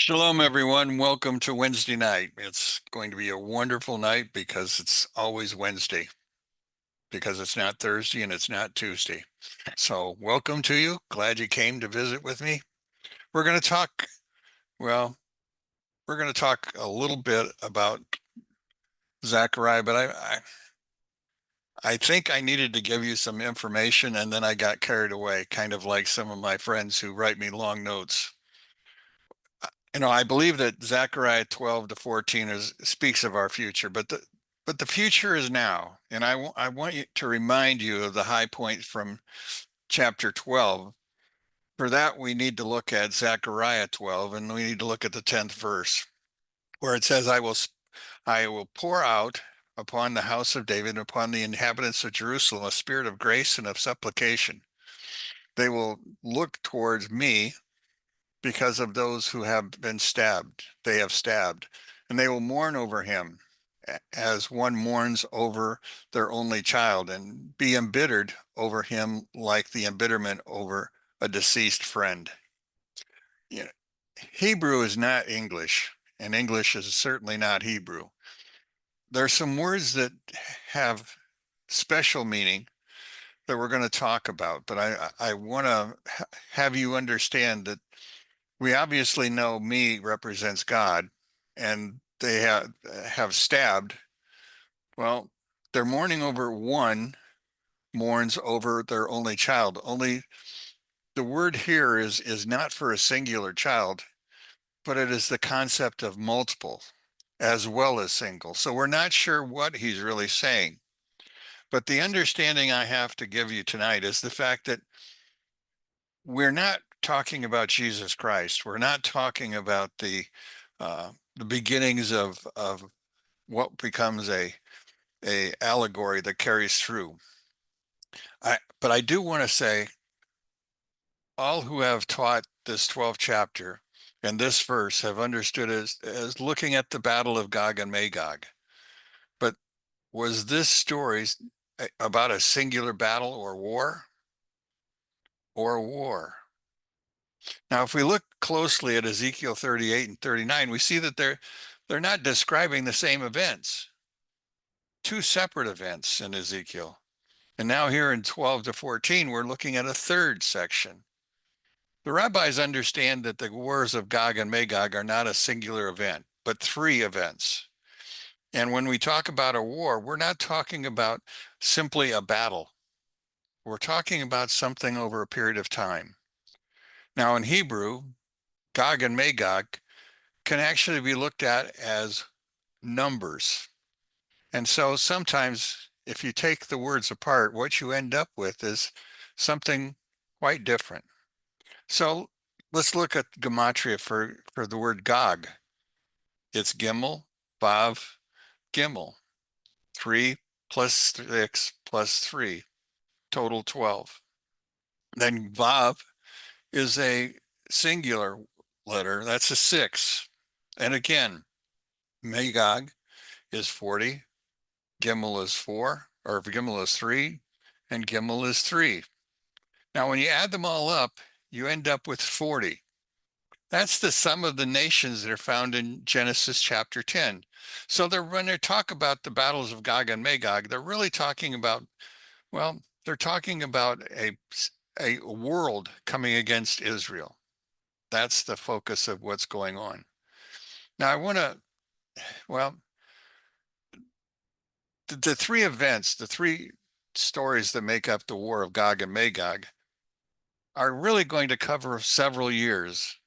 Shalom, everyone. Welcome to Wednesday night. It's going to be a wonderful night because it's always Wednesday, because it's not Thursday and it's not Tuesday. So, welcome to you. Glad you came to visit with me. We're going to talk, well, we're going to talk a little bit about Zechariah, but I think I needed to give you some information and then I got carried away, kind of like some of my friends who write me long notes. I believe that Zechariah 12 to 14 speaks of our future, but the future is now. And I want you to remind you of the high point from chapter 12. For that, we need to look at Zechariah 12, and we need to look at the 10th verse, where it says, I will pour out upon the house of David and upon the inhabitants of Jerusalem a spirit of grace and of supplication. They will look towards me because of those who have been stabbed. They have stabbed, and they will mourn over him as one mourns over their only child, and be embittered over him like the embitterment over a deceased friend. You know, Hebrew is not English, and English is certainly not Hebrew. There are some words that have special meaning that we're going to talk about, but I want to have you understand that we obviously know me represents God, and they have stabbed. Well, they're mourning over one mourns over their only child. Only the word here is not for a singular child, but it is the concept of multiple as well as single. So we're not sure what he's really saying. But the understanding I have to give you tonight is the fact that we're not talking about Jesus Christ. We're not talking about the beginnings of what becomes a allegory that carries through. But I do want to say, all who have taught this 12th chapter and this verse have understood as looking at the battle of Gog and Magog. But was this story about a singular battle or war? Or war? Now, if we look closely at Ezekiel 38 and 39, we see that they're not describing the same events. Two separate events in Ezekiel. And now here in 12 to 14, we're looking at a third section. The rabbis understand that the wars of Gog and Magog are not a singular event, but three events. And when we talk about a war, we're not talking about simply a battle. We're talking about something over a period of time. Now, in Hebrew, Gog and Magog can actually be looked at as numbers. And so sometimes if you take the words apart, what you end up with is something quite different. So let's look at gematria for the word Gog. It's Gimel, Vav, Gimel. 3 plus 6 plus 3, total 12. Then Vav is a singular letter. That's a 6. And again, Magog is 40, Gimel is 4, or Gimel is 3, and Gimel is 3. Now, when you add them all up, you end up with 40. That's the sum of the nations that are found in Genesis chapter 10. So when they talk about the battles of Gog and Magog, they're really talking about, well, they're talking about a world coming against Israel. That's the focus of what's going on. Now, well, the three events, the three stories that make up the War of Gog and Magog are really going to cover several years,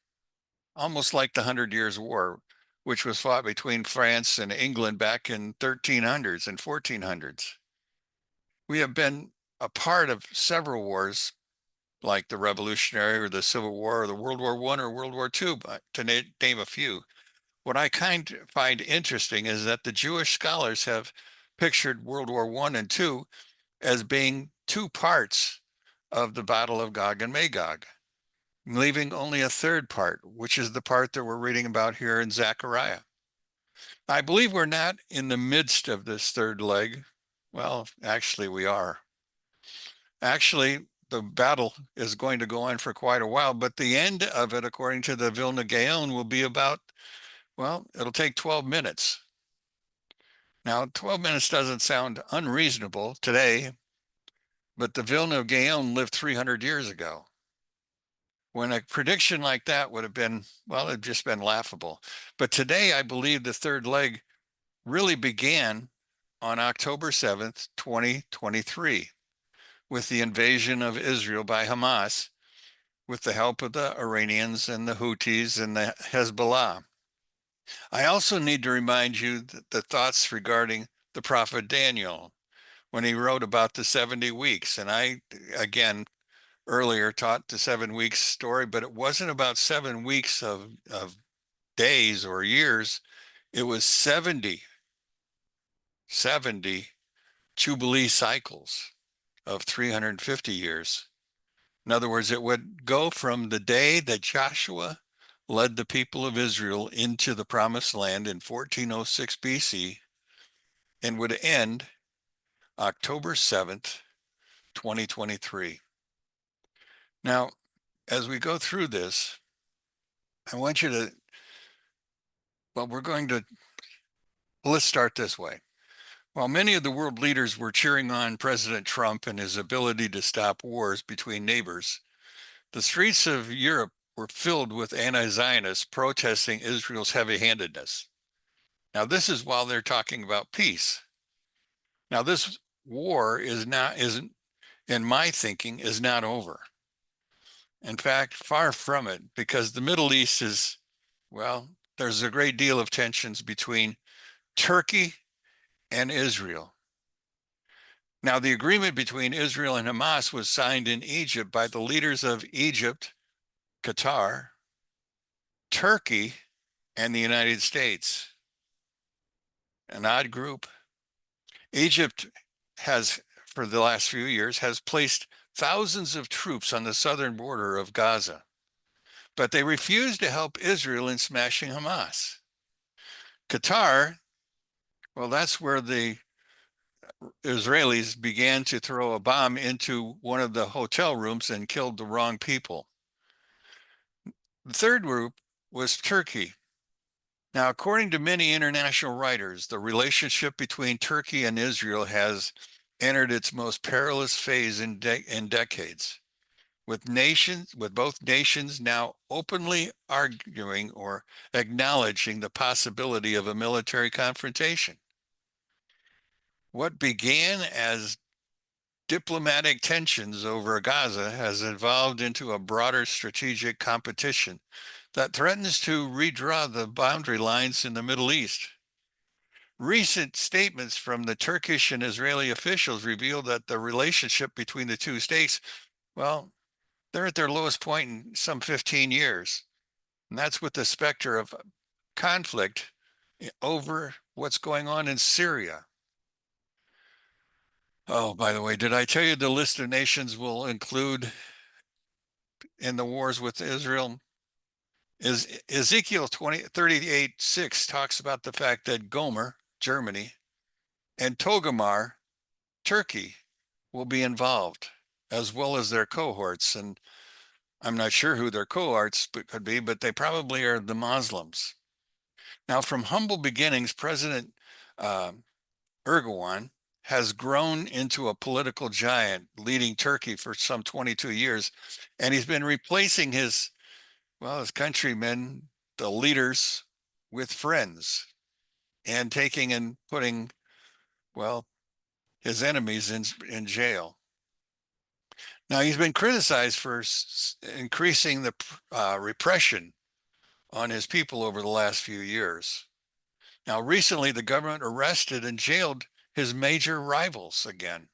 almost like the 100 Years' War, which was fought between France and England back in 1300s and 1400s. We have been a part of several wars, like the Revolutionary or the Civil War or the World War I or World War II, to name a few. What I find interesting is that the Jewish scholars have pictured World War I and II as being two parts of the Battle of Gog and Magog, leaving only a third part, which is the part that we're reading about here in Zechariah. I believe we're not in the midst of this third leg. Well, actually, we are. Actually, the battle is going to go on for quite a while, but the end of it, according to the Vilna Gaon, will be about, well, it'll take 12 minutes. Now, 12 minutes doesn't sound unreasonable today, but the Vilna Gaon lived 300 years ago, when a prediction like that would have been, well, it'd just been laughable. But today, I believe the third leg really began on October 7th, 2023, with the invasion of Israel by Hamas, with the help of the Iranians and the Houthis and the Hezbollah. I also need to remind you that the thoughts regarding the prophet Daniel, when he wrote about the 70 weeks. And I, again, earlier taught the 7 weeks story, but it wasn't about 7 weeks of days or years. It was 70 Jubilee cycles of 350 years. In other words, it would go from the day that Joshua led the people of Israel into the promised land in 1406 BC and would end October 7th, 2023. Now, as we go through this, I want you to, well, let's start this way. While many of the world leaders were cheering on President Trump and his ability to stop wars between neighbors, the streets of Europe were filled with anti-Zionists protesting Israel's heavy-handedness. Now, this is while they're talking about peace. Now, this war isn't, in my thinking, is not over. In fact, far from it, because the Middle East is, well, there's a great deal of tensions between Turkey and Israel. Now, the agreement between Israel and Hamas was signed in Egypt by the leaders of Egypt, Qatar, Turkey, and the United States. An odd group. Egypt has, for the last few years, has placed thousands of troops on the southern border of Gaza, but they refuse to help Israel in smashing Hamas. Qatar, well, that's where the Israelis began to throw a bomb into one of the hotel rooms and killed the wrong people. The third group was Turkey. Now, according to many international writers, the relationship between Turkey and Israel has entered its most perilous phase in decades, with both nations now openly arguing or acknowledging the possibility of a military confrontation. What began as diplomatic tensions over Gaza has evolved into a broader strategic competition that threatens to redraw the boundary lines in the Middle East. Recent statements from the Turkish and Israeli officials reveal that the relationship between the two states, well, they're at their lowest point in some 15 years. And that's with the specter of conflict over what's going on in Syria. Oh, by the way, did I tell you the list of nations will include in the wars with Israel? Is Ezekiel 38:6 talks about the fact that Gomer, Germany, and Togomar, Turkey, will be involved, as well as their cohorts. And I'm not sure who their cohorts could be, but they probably are the Muslims. Now, from humble beginnings, President Erdogan has grown into a political giant, leading Turkey for some 22 years. And he's been replacing his countrymen, the leaders, with friends, and taking and putting, well, his enemies in jail. Now, he's been criticized for increasing the repression on his people over the last few years. Now, recently, the government arrested and jailed his major rivals again.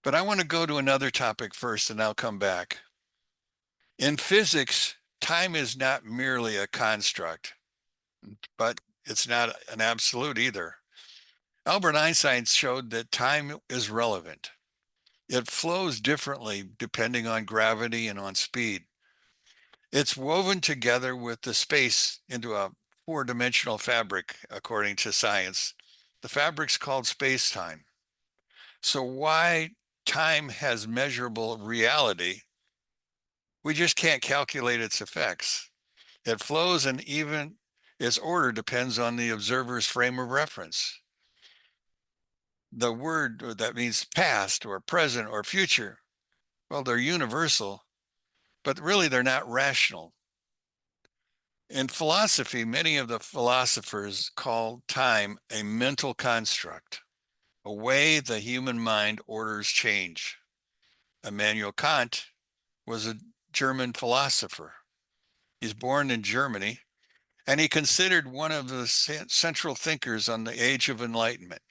But I want to go to another topic first, and I'll come back. In physics, time is not merely a construct, but it's not an absolute either. Albert Einstein showed that time is relevant. It flows differently depending on gravity and on speed. It's woven together with the space into a four-dimensional fabric, according to science. The fabric's called space-time. So why time has measurable reality, we just can't calculate its effects. It flows, and even its order depends on the observer's frame of reference. The word that means past or present or future, well, they're universal, but really they're not rational. In philosophy, many of the philosophers call time a mental construct, a way the human mind orders change. Immanuel Kant was a German philosopher. He's born in Germany, and he considered one of the central thinkers on the Age of Enlightenment.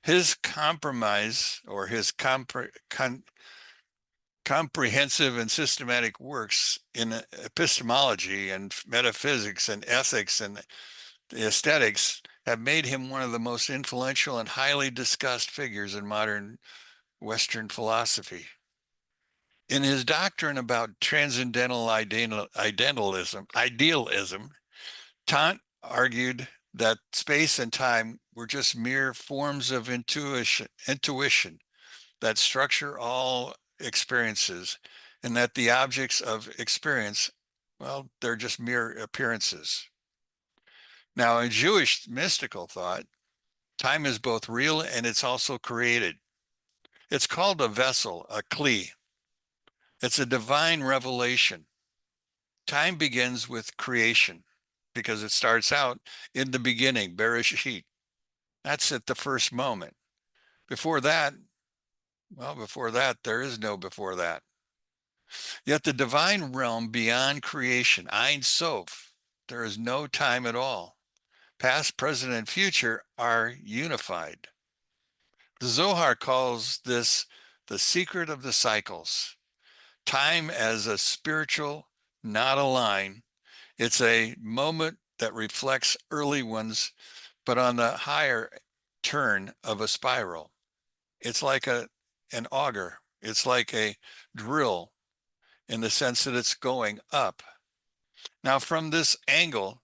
His compromise, or his comprehensive and systematic works in epistemology and metaphysics and ethics and aesthetics have made him one of the most influential and highly discussed figures in modern Western philosophy. In his doctrine about transcendental idealism, Kant argued that space and time were just mere forms of intuition that structure all experiences, and that the objects of experience, well, they're just mere appearances. Now, in Jewish mystical thought, time is both real and it's also created. It's called a vessel, a kli. It's a divine revelation. Time begins with creation because it starts out in the beginning, Bereshit. That's at the first moment. Before that, well, before that, there is no before that. Yet the divine realm beyond creation, Ein Sof, there is no time at all. Past, present, and future are unified. The Zohar calls this the secret of the cycles. Time as a spiritual, not a line. It's a moment that reflects early ones, but on the higher turn of a spiral. It's like an auger. It's like a drill in the sense that it's going up. Now, from this angle,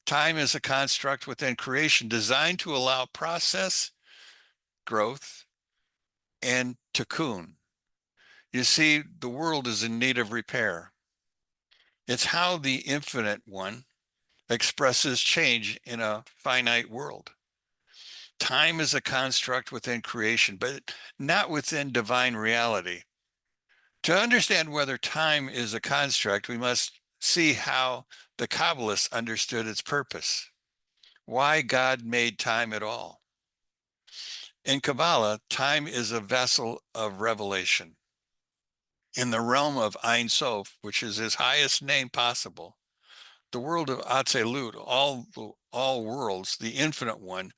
time is a construct within creation designed to allow process, growth, and tikkun. You see, the world is in need of repair. It's how the infinite one expresses change in a finite world. Time is a construct within creation, but not within divine reality. To understand whether time is a construct, we must see how the Kabbalists understood its purpose, why God made time at all. In Kabbalah, time is a vessel of revelation. In the realm of Ein Sof, which is his highest name possible, the world of Atzilut, all worlds, the infinite one,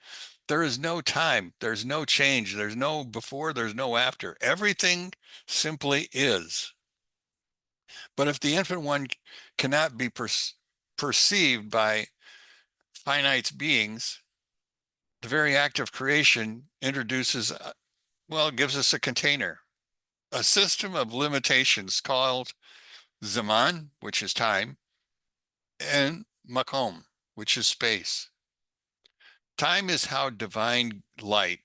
there is no time, there's no change, there's no before, there's no after. Everything simply is. But if the infinite one cannot be perceived by finite beings, the very act of creation introduces, well, it gives us a container, a system of limitations called Zaman, which is time, and Makom, which is space. Time is how divine light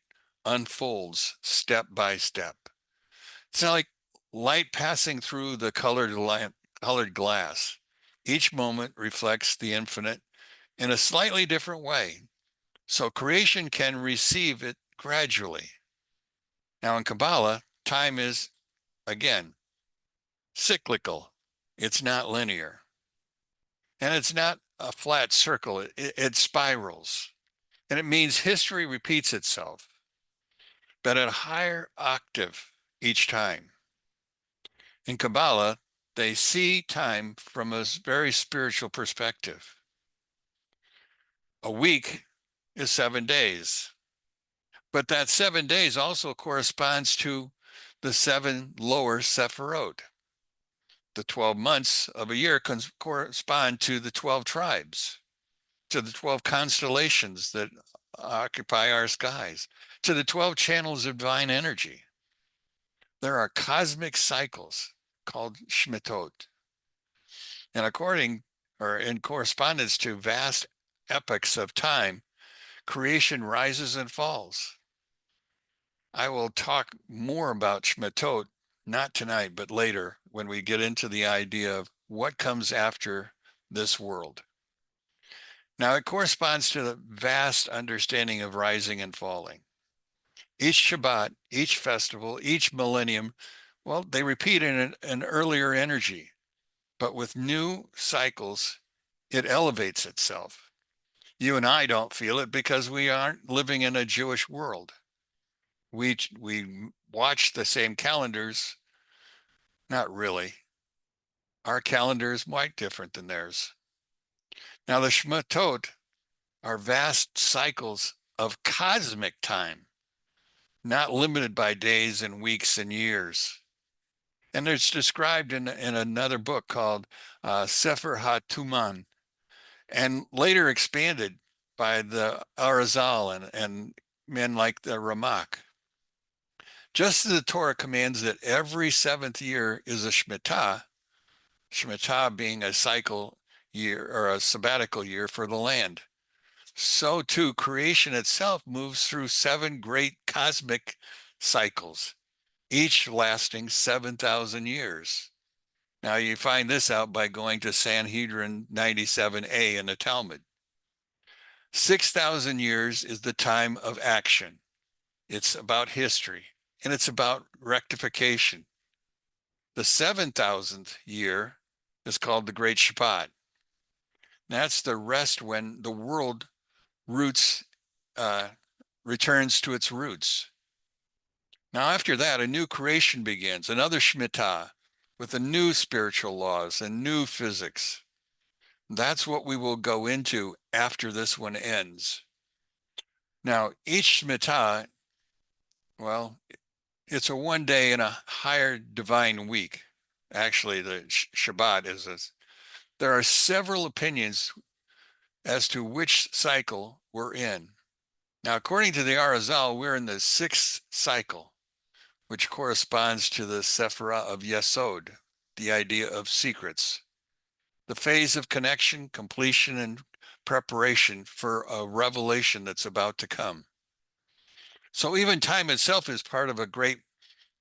unfolds step by step. It's like light passing through the colored glass. Each moment reflects the infinite in a slightly different way, so creation can receive it gradually. Now, in Kabbalah, time is, again, cyclical. It's not linear. And it's not a flat circle, it spirals. And it means history repeats itself, but at a higher octave each time. In Kabbalah, they see time from a very spiritual perspective. A week is 7 days, but that 7 days also corresponds to the 7 lower Sephirot. The 12 months of a year correspond to the 12 tribes, to the 12 constellations that occupy our skies, to the 12 channels of divine energy. There are cosmic cycles called Shmitot. And in correspondence to vast epochs of time, creation rises and falls. I will talk more about Shmatot, not tonight, but later when we get into the idea of what comes after this world. Now, it corresponds to the vast understanding of rising and falling. Each Shabbat, each festival, each millennium, well, they repeat in an earlier energy, but with new cycles, it elevates itself. You and I don't feel it because we aren't living in a Jewish world. We watch the same calendars. Not really. Our calendar is quite different than theirs. Now, the Shmatot are vast cycles of cosmic time, not limited by days and weeks and years. And it's described in another book called Sefer HaTuman, and later expanded by the Arizal and men like the Ramak. Just as the Torah commands that every seventh year is a Shemitah, Shemitah being a cycle year or a sabbatical year for the land, so too creation itself moves through seven great cosmic cycles, each lasting 7,000 years. Now you find this out by going to Sanhedrin 97a in the Talmud. 6,000 years is the time of action. It's about history and it's about rectification. The 7,000th year is called the Great Shabbat. That's the rest when the world roots returns to its roots. Now, after that, a new creation begins, another Shemitah with the new spiritual laws and new physics. That's what we will go into after this one ends. Now, each Shemitah, well, it's a 1 day in a higher divine week. Actually, the Shabbat is a, there are several opinions as to which cycle we're in. Now, according to the Arizal, we're in the sixth cycle, which corresponds to the Sephirah of Yesod, the idea of secrets, the phase of connection, completion, and preparation for a revelation that's about to come. So even time itself is part of a great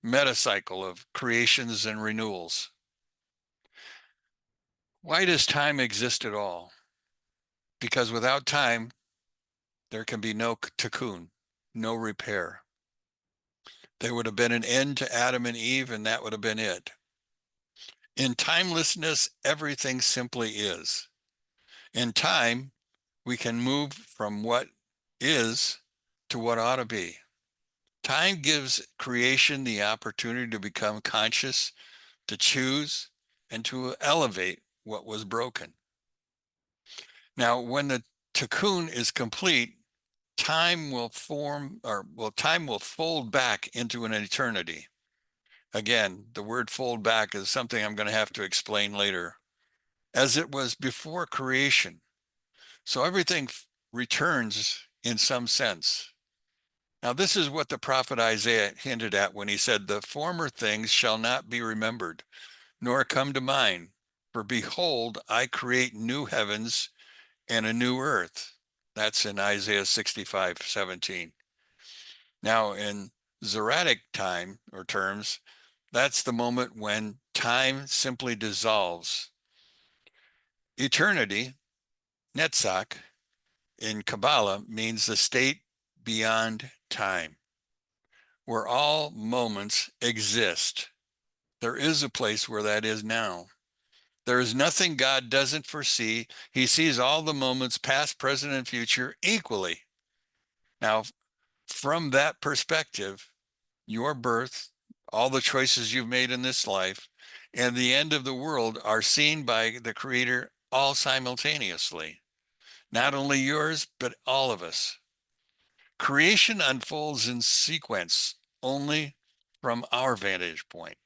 metacycle of creations and renewals. Why does time exist at all? Because without time, there can be no tikkun, no repair. There would have been an end to Adam and Eve, and that would have been it. In timelessness, everything simply is. In time, we can move from what is to what ought to be. Time gives creation the opportunity to become conscious, to choose, and to elevate what was broken. Now, when the tikkun is complete, time will time will fold back into an eternity. Again, the word fold back is something I'm going to have to explain later. As it was before creation. So everything returns in some sense. Now, this is what the prophet Isaiah hinted at when he said, "The former things shall not be remembered, nor come to mind. For behold, I create new heavens and a new earth." That's in Isaiah 65:17. Now, in Zeratic time or terms, that's the moment when time simply dissolves. Eternity, Netzach, in Kabbalah means the state beyond time, where all moments exist. There is a place where that is now. There is nothing God doesn't foresee. He sees all the moments, past, present, and future, equally. Now, from that perspective, your birth, all the choices you've made in this life, and the end of the world are seen by the Creator all simultaneously. Not only yours, but all of us. Creation unfolds in sequence only from our vantage point.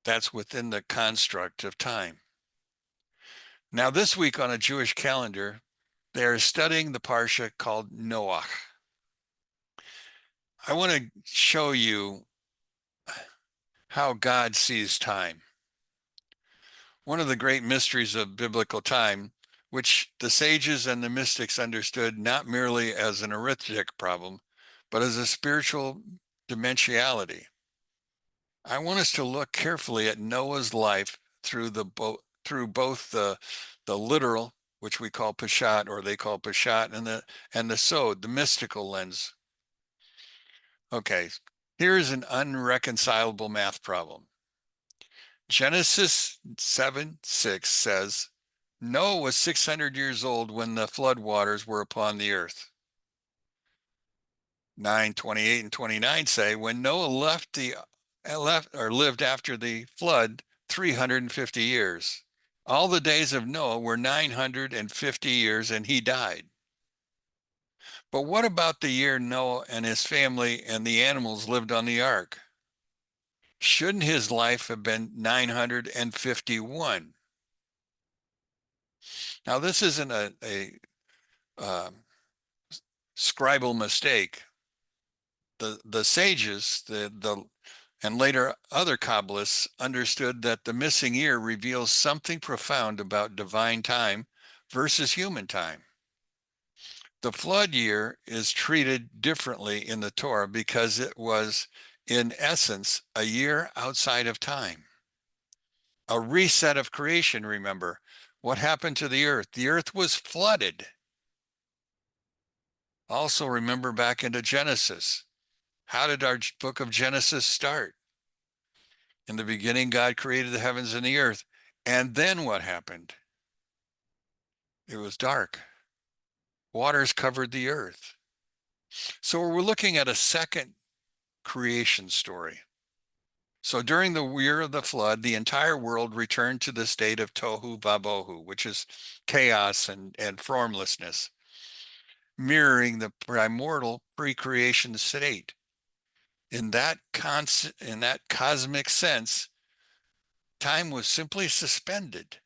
That's within the construct of time. Now, this week on a Jewish calendar, they are studying the parsha called Noach. I want to show you how God sees time. One of the great mysteries of biblical time, which the sages and the mystics understood not merely as an arithmetic problem, but as a spiritual dimensionality. I want us to look carefully at Noah's life through both the literal, which we call Peshat, or they call Peshat, and the Sod, the mystical lens. Okay, here's an unreconcilable math problem. Genesis 7:6 says, Noah was 600 years old when the flood waters were upon the earth. 9:28 and 29 say, when Noah lived after the flood 350 years. All the days of Noah were 950 years and he died. But what about the year Noah and his family and the animals lived on the ark? Shouldn't his life have been 951? Now, this isn't a scribal mistake. The sages, and later other Kabbalists understood that the missing year reveals something profound about divine time versus human time. The flood year is treated differently in the Torah because it was, in essence, a year outside of time. A reset of creation, remember. What happened to the earth? The earth was flooded. Also, remember back into Genesis. How did our book of Genesis start? In the beginning, God created the heavens and the earth. And then what happened? It was dark. Waters covered the earth. So we're looking at a second creation story. So during the year of the flood, the entire world returned to the state of tohu vabohu, which is chaos and formlessness, mirroring the primordial pre-creation state. In that cosmic sense, time was simply suspended.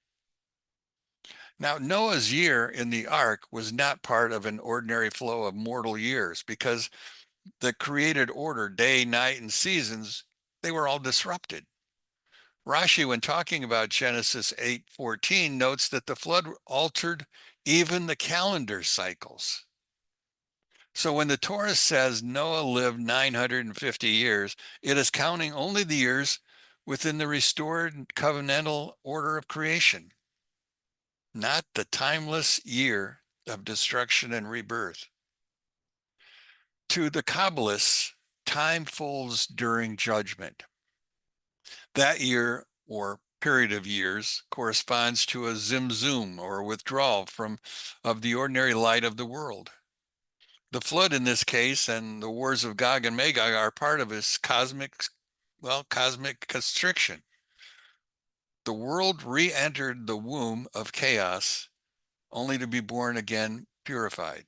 Now, Noah's year in the ark was not part of an ordinary flow of mortal years because the created order, day, night, and seasons, they were all disrupted. Rashi, when talking about Genesis 8:14, notes that the flood altered even the calendar cycles. So when the Torah says Noah lived 950 years, it is counting only the years within the restored covenantal order of creation, not the timeless year of destruction and rebirth. To the Kabbalists, time folds during judgment. That year, or period of years, corresponds to a zimzum, or withdrawal of the ordinary light of the world. The flood in this case and the wars of Gog and Magog are part of this cosmic constriction. The world re-entered the womb of chaos only to be born again purified.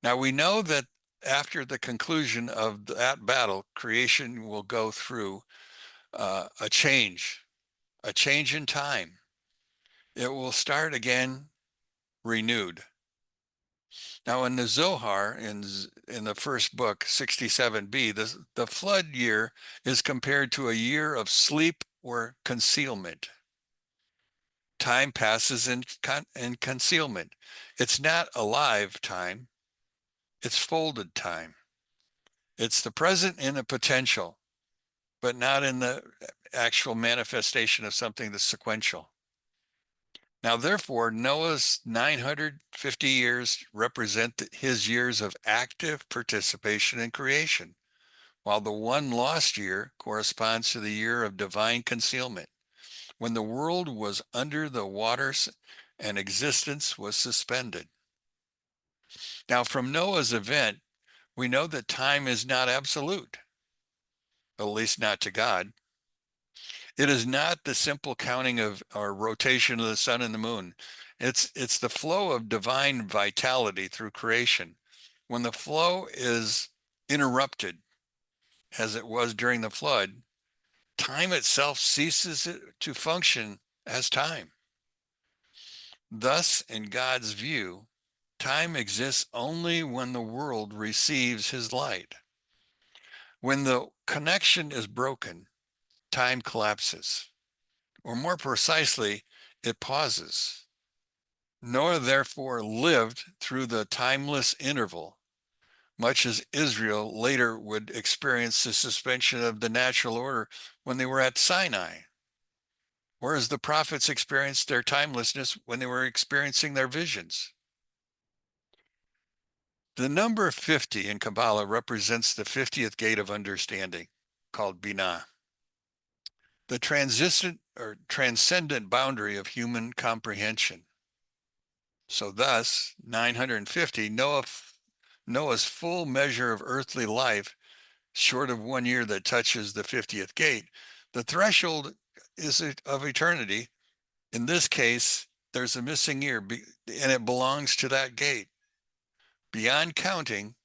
Now we know that after the conclusion of that battle, creation will go through a change in time. It will start again renewed. Now in the Zohar, in the first book, 67b, the flood year is compared to a year of sleep or concealment. Time passes in concealment. It's not alive time, it's folded time. It's the present in a potential, but not in the actual manifestation of something that's sequential. Now, therefore, Noah's 950 years represent his years of active participation in creation, while the one lost year corresponds to the year of divine concealment, when the world was under the waters and existence was suspended. Now, from Noah's event, we know that time is not absolute, at least not to God. It is not the simple counting of or rotation of the sun and the moon. It's the flow of divine vitality through creation. When the flow is interrupted, as it was during the flood, time itself ceases to function as time. Thus, in God's view, time exists only when the world receives his light. When the connection is broken, time collapses. Or more precisely, it pauses. Noah therefore lived through the timeless interval, much as Israel later would experience the suspension of the natural order when they were at Sinai, or as the prophets experienced their timelessness when they were experiencing their visions. The number 50 in Kabbalah represents the 50th gate of understanding, called Binah, the transcendent boundary of human comprehension. So thus, 950, Noah's full measure of earthly life, short of 1 year that touches the 50th gate. The threshold is of eternity. In this case, there's a missing year, and it belongs to that gate. Beyond counting,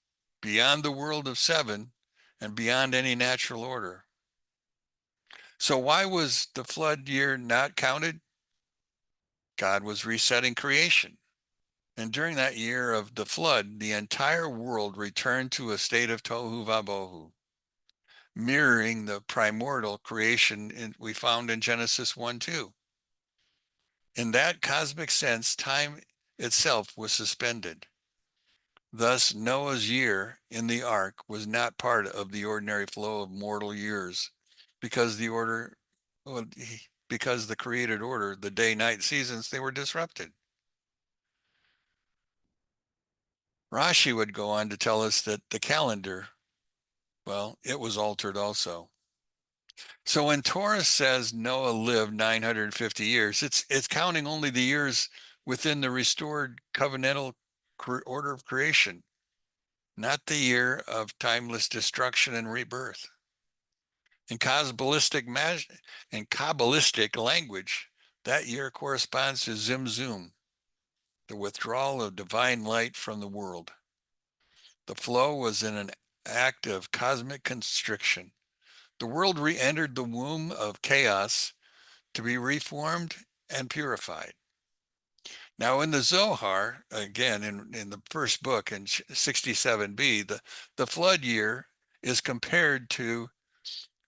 beyond the world of seven, and beyond any natural order. So why was the flood year not counted? God was resetting creation. And during that year of the flood, the entire world returned to a state of tohu vabohu, mirroring the primordial creation we found in Genesis 1-2. In that cosmic sense, time itself was suspended. Thus, Noah's year in the ark was not part of the ordinary flow of mortal years, because the created order, the day-night seasons, they were disrupted. Rashi would go on to tell us that the calendar, well, it was altered also. So when Torah says Noah lived 950 years, it's counting only the years within the restored covenantal order of creation, not the year of timeless destruction and rebirth. In Kabbalistic language, that year corresponds to Zimzum, the withdrawal of divine light from the world. The flow was in an act of cosmic constriction. The world re-entered the womb of chaos to be reformed and purified. Now, in the Zohar, again, in the first book, in 67b, the flood year is compared to,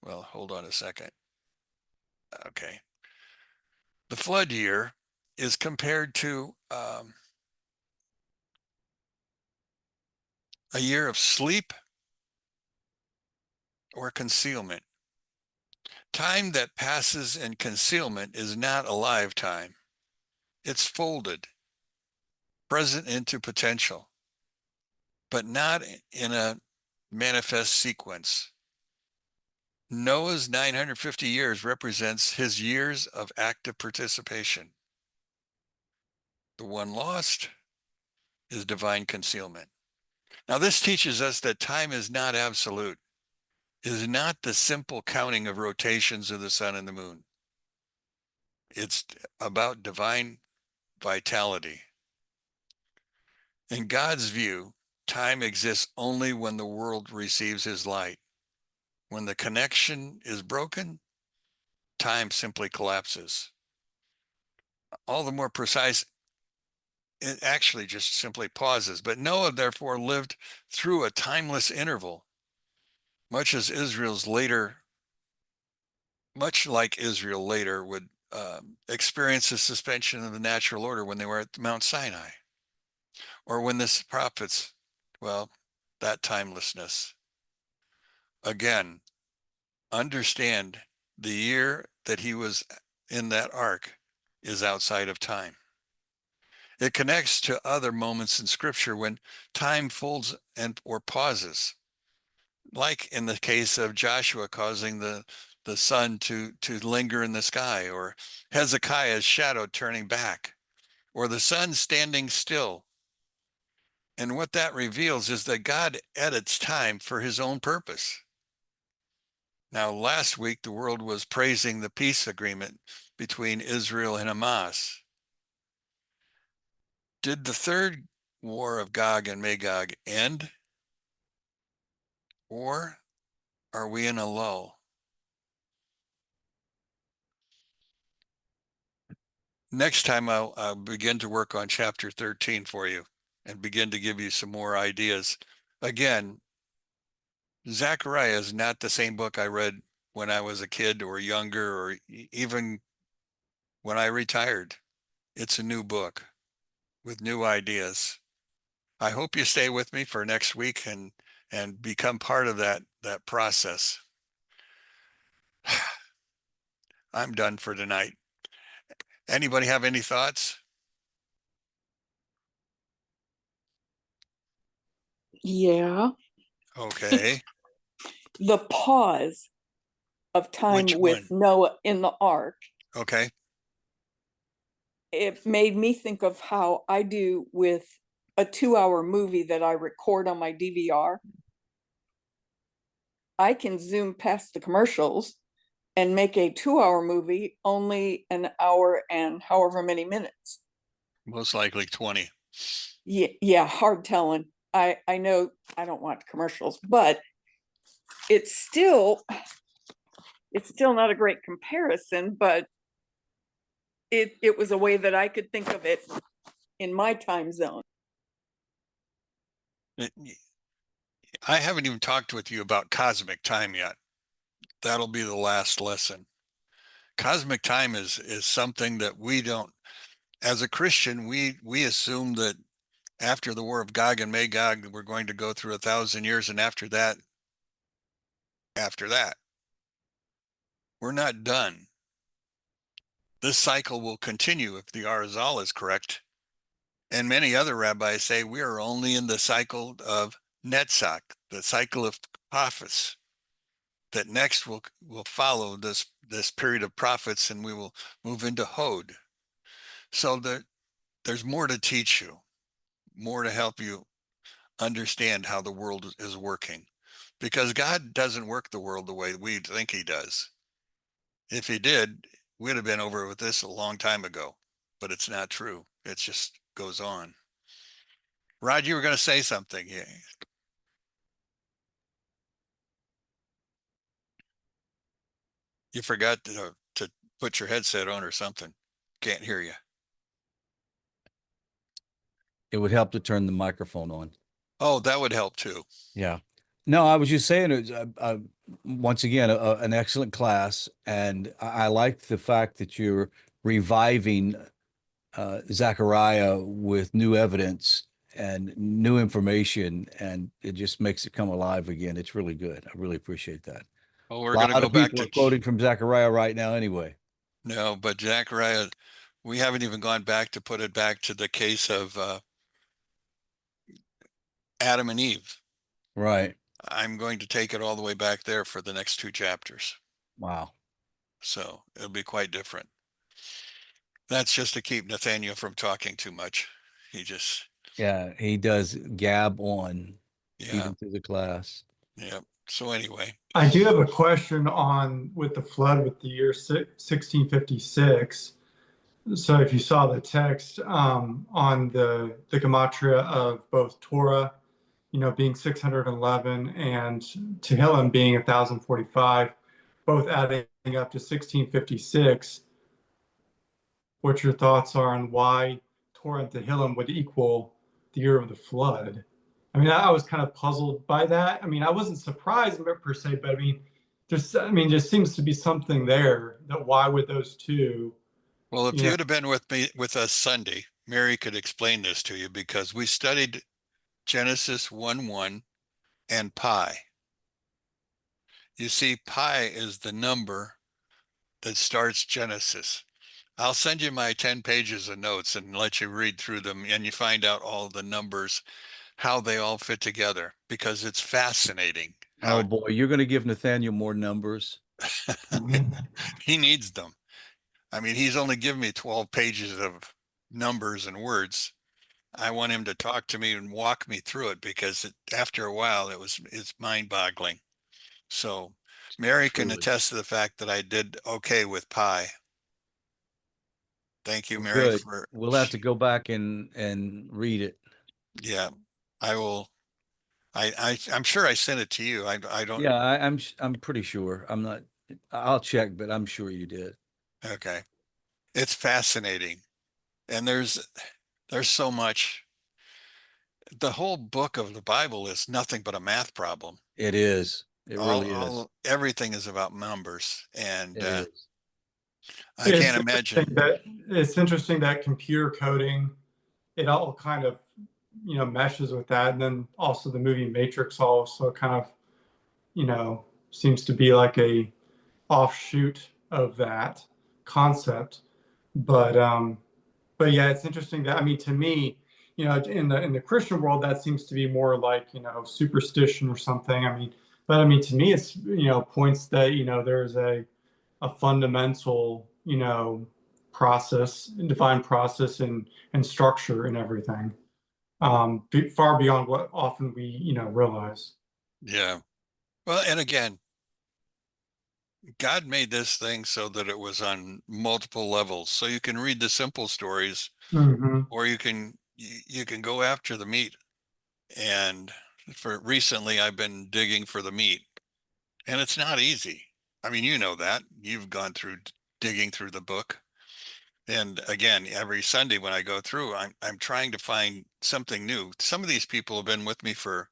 well, hold on a second. Okay. The flood year is compared to a year of sleep or concealment. Time that passes in concealment is not alive time. It's folded, present into potential, but not in a manifest sequence. Noah's 950 years represents his years of active participation. The one lost is divine concealment. Now, this teaches us that time is not absolute. It is not the simple counting of rotations of the sun and the moon. It's about divine vitality. In God's view, time exists only when the world receives his light. When the connection is broken, time simply collapses. All the more precise, it actually just simply pauses. But Noah, therefore, lived through a timeless interval, much like Israel later would experience the suspension of the natural order when they were at Mount Sinai, or when the prophets, well, that timelessness. Again, understand the year that he was in that ark is outside of time. It connects to other moments in Scripture when time folds or pauses, like in the case of Joshua causing the sun to linger in the sky, or Hezekiah's shadow turning back, or the sun standing still. And what that reveals is that God edits time for his own purpose. Now, last week, the world was praising the peace agreement between Israel and Hamas. Did the third war of Gog and Magog end? Or are we in a lull? Next time, I'll begin to work on chapter 13 for you and begin to give you some more ideas. Again, Zechariah is not the same book I read when I was a kid or younger, or even when I retired. It's a new book with new ideas. I hope you stay with me for next week and become part of that process. I'm done for tonight. Anybody have any thoughts? Yeah. Okay. The pause of time Which with one? Noah in the ark, Okay. it made me think of how I do with a 2 hour movie that I record on my DVR. I can zoom past the commercials and make a 2 hour movie only an hour and however many minutes. Most likely 20. Yeah, yeah, hard telling. I know I don't want commercials, but it's still it's still not a great comparison, but it was a way that I could think of it in my time zone. I haven't even talked with you about cosmic time yet. That'll be the last lesson. Cosmic time is something that we don't, as a Christian, we assume that after the war of Gog and Magog, we're going to go through 1,000 years, and after that, we're not done. This cycle will continue if the Arizal is correct. And many other rabbis say we are only in the cycle of Netzach, the cycle of Apophis, that next will follow this period of prophets, and we will move into Hod. So there's more to teach you, more to help you understand how the world is working, because God doesn't work the world the way we think he does. If he did, we'd have been over with this a long time ago, but it's not true. It just goes on. Rod, you were going to say something. Yeah. You forgot to put your headset on or something. Can't hear you. It would help to turn the microphone on. Oh, that would help too. Yeah. No, I was just saying, once again, an excellent class. And I like the fact that you're reviving Zechariah with new evidence and new information, and it just makes it come alive again. It's really good. I really appreciate that. Well, A we're going to lot go of back people are to quoting from Zechariah right now anyway. no, but Zechariah, we haven't even gone back to put it back to the case of Adam and Eve. Right. I'm going to take it all the way back there for the next 2 chapters. Wow. So it'll be quite different. That's just to keep Nathaniel from talking too much. He just, Yeah, he does gab on yeah, even through the class. yeah. So anyway, I do have a question on with the flood with the year 1656. So if you saw the text on the gematria of both Torah, being 611 and Tehillim being 1045, both adding up to 1656, what your thoughts are on why Torah and Tehillim would equal the year of the flood? I mean, I was kind of puzzled by that. I mean, I wasn't surprised per se, but just seems to be something there that why would those two, well, if you know, you'd have been with us Sunday, Mary could explain this to you because we studied Genesis 1:1 and pi. You see, pi is the number that starts Genesis. I'll send you my 10 pages of notes and let you read through them, and you find out all the numbers, how they all fit together, because it's fascinating Oh how boy, you're going to give Nathaniel more numbers. he needs them. I mean, he's only given me 12 pages of numbers and words. I want him to talk to me and walk me through it because after a while it's mind-boggling. So Mary can Truly. attest to the fact that I did okay with pi. Thank you, Well, Mary, good. for We'll have to go back and read it. yeah. I will. I'm sure I sent it to you. I don't. Yeah, I'm pretty sure. I'm not. I'll check, but I'm sure you did. Okay. It's fascinating, and there's so much. The whole book of the Bible is nothing but a math problem. It is. It All really is. all everything is about numbers, and It is. I it's can't interesting imagine. that it's interesting that computer coding, it all kind of meshes with that. And then also the movie Matrix also kind of, seems to be like a offshoot of that concept. But yeah, it's interesting that, I mean, to me, in the Christian world, that seems to be more like, superstition or something. I mean, but I mean, to me, it's, points that, there's a fundamental, process, divine process and structure and everything, far beyond what often we, realize. Yeah. Well, and again, God made this thing so that it was on multiple levels. So you can read the simple stories, Mhm. or you can go after the meat. And for recently, I've been digging for the meat, and it's not easy. I mean, you know that. You've gone through digging through the book. And again, every Sunday when I go through, I'm trying to find something new. Some of these people have been with me for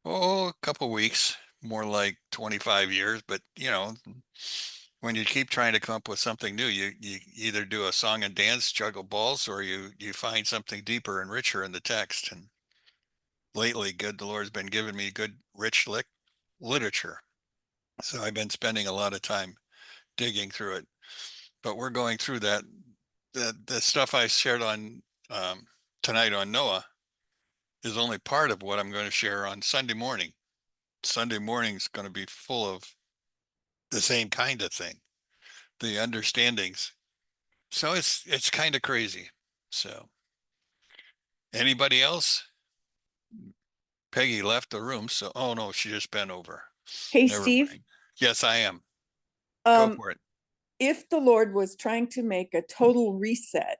a couple weeks, more like 25 years, but when you keep trying to come up with something new, you either do a song and dance, juggle balls, or you find something deeper and richer in the text. And lately, the Lord's been giving me good, rich literature. So I've been spending a lot of time digging through it. But we're going through that. The stuff I shared on tonight on Noah is only part of what I'm going to share on Sunday morning. Sunday morning is going to be full of the same kind of thing, the understandings. So it's kind of crazy. So anybody else? Peggy left the room. So, oh no, she just bent over. Hey, Never Steve, mind. Yes, I am. Go um, for it. if the Lord was trying to make a total reset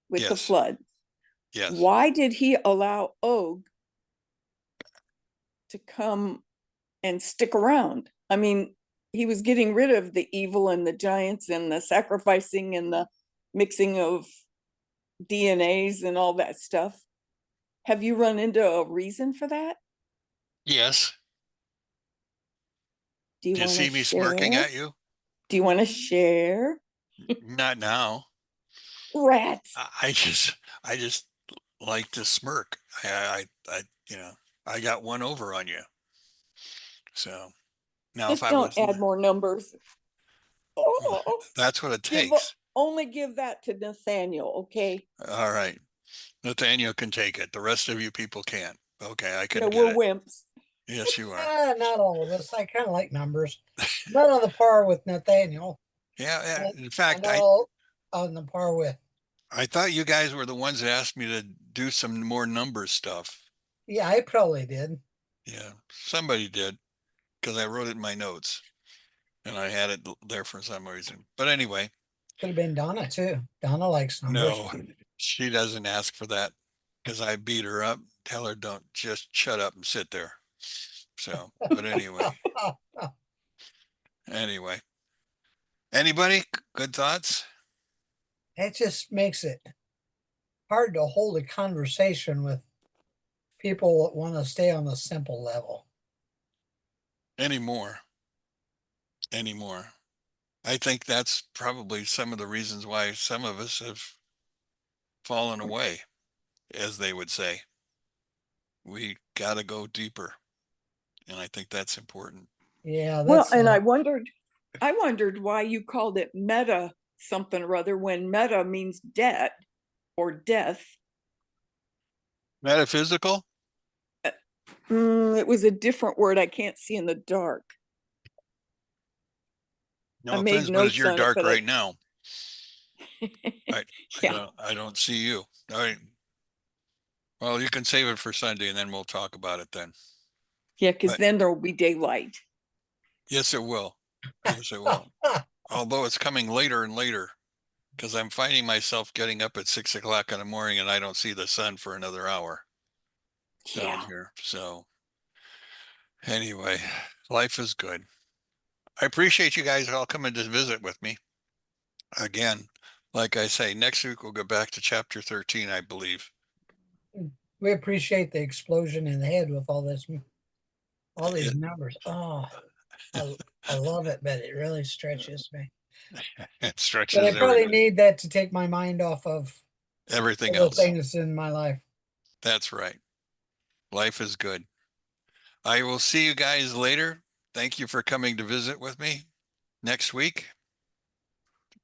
with the Yes. flood, Yes. why did he allow Og to come and stick around? I mean, he was getting rid of the evil and the giants and the sacrificing and the mixing of DNAs and all that stuff. Have you run into a reason for that? Yes. Do you Do you want to see me smirking share? at you? Do you want to share? Not now. Rats. I just like to smirk. I got one over on you. So now if Just I don't was, add more numbers. Oh, that's what it give takes. only give that to Nathaniel, okay? All right. Nathaniel can take it. The rest of you people can't. Okay, I can get We're it. wimps. Yes, you are. Not all of us. I kind of like numbers. Not on the par with Nathaniel. Yeah. In And fact, not all on the par with. I thought you guys were the ones that asked me to do some more number stuff. Yeah, I probably did. Yeah, somebody did because I wrote it in my notes and I had it there for some reason. But anyway, Could have been Donna too. Donna likes numbers. no, she doesn't ask for that because I beat her up. Tell her don't just shut up and sit there. So, but anyway, anybody good thoughts? It just makes it hard to hold a conversation with people that want to stay on the simple level. Anymore? I think that's probably some of the reasons why some of us have fallen away, as they would say. We got to go deeper. And I think that's important. Yeah, Well, that's and I wondered why you called it meta something or other when meta means dead or death. Metaphysical? It was a different word I can't see in the dark. No I made offense, but it's notes your on it, dark but right now. yeah, I don't see you. All right. Well, you can save it for Sunday and then we'll talk about it then. yeah, because But- then there will be daylight. Yes, it will. Yes, it will. Although it's coming later and later because I'm finding myself getting up at 6 o'clock in the morning and I don't see the sun for another hour down Yeah. here. So anyway, life is good. I appreciate you guys all coming to visit with me. Again, like I say, next week we'll go back to chapter 13, I believe. we appreciate the explosion in the head with all these It- numbers. Oh, I love it, but it really stretches me. It stretches But I probably everybody. need that to take my mind off of Everything other else. things in my life. That's right. Life is good. I will see you guys later. Thank you for coming to visit with me next week.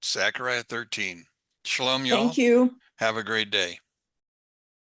Zechariah 13. Shalom, y'all. Thank you. Have a great day.